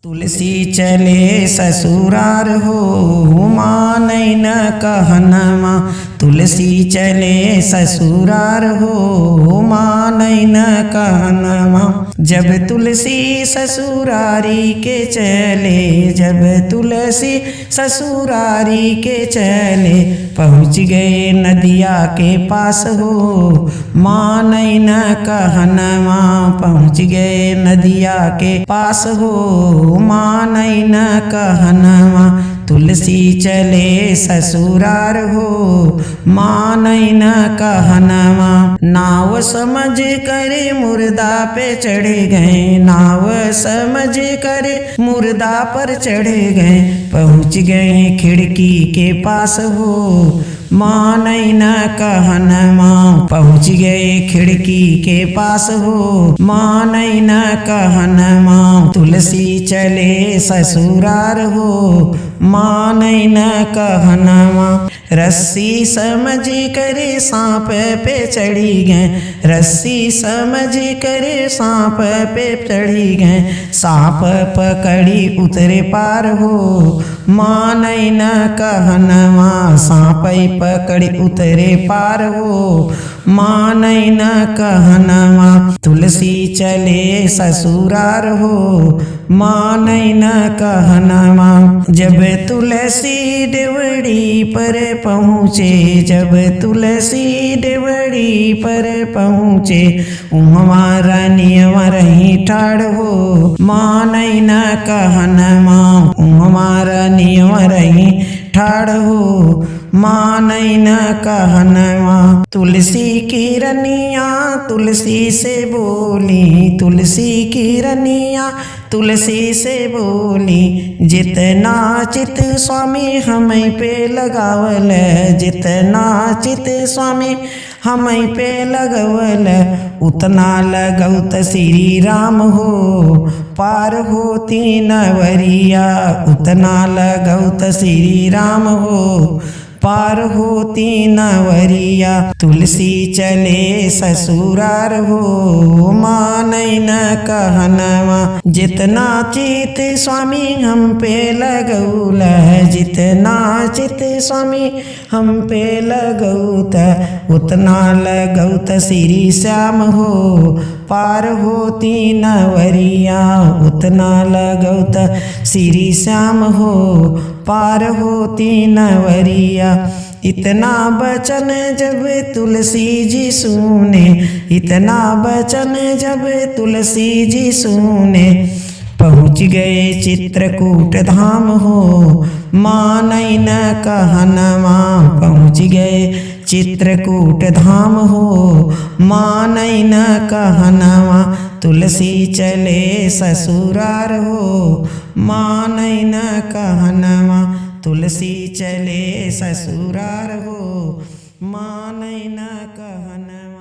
तुलसी चले ससुरार हो मानई न कहनमा। तुलसी चले ससुरार हो मानई न कहनमा। जब तुलसी ससुरारी के चले, जब तुलसी ससुरारी के चले, पहुँच गए नदिया के पास हो मानई न कहनमा। पहुँच गए नदिया के पास हो मानई न कहनमा। तुलसी चले ससुरार हो मानई न कहनमा। नाव समझ कर मुर्दा पे चढ़ गए, नाव समझ कर मुर्दा पर चढ़ गए। पहुँच गए खिड़की के पास हो मानई न कहनमा। पहुँच गए खिड़की के पास हो मानई न कहनमा। तुलसी चले ससुरार हो मानई न कहनमा। रस्सी समझ कर सांप पे चढ़ी गए, रस्सी समझ कर सांप पे चढ़ी गए। सांप पकड़ी उतरे पार हो मानई न कहनमा। सांप पकड़ी उतरे पार हो मानई न कहनमा। तुलसी चले ससुरार हो मानई न कहनमा। जब तुलसी डेवड़ी पर पहुँचे, जब तुलसी डेवड़ी पर पहुँचे, उहवा रानियवा रही ठाड़ हो मानई न कहनमा। उहवा रानियवा रही ठाड़ हो मानई न कहनमा। तुलसी की रनिया तुलसी से बोली, तुलसी की रनिया तुलसी से बोली, जितना चित स्वामी हमें पे लगावल, जितना चित स्वामी हमें पे लगवल, उतना लगौत श्री राम हो पार होती नवरिया। उतना लगौत श्री राम हो पार होती नवरिया। तुलसी चले ससुरार हो मानई न कहनमा। जितना चित स्वामी हम पे लगौल, जितना चित स्वामी हम पे लगौत, उतना लगौत श्री श्याम हो पार होती नवरिया। उतना लगौत श्री श्याम हो पार होती नवरिया। इतना बचन जब तुलसी जी सुने, इतना बचन जब तुलसी जी सुने, पहुँच गए चित्रकूट धाम हो मानई न कहनमा। पहुँच गए चित्रकूट धाम हो मानई न कहनमा। तुलसी चले ससुरार हो मानई न कहनमा। तुलसी चले ससुरार हो मानई न कहनमा।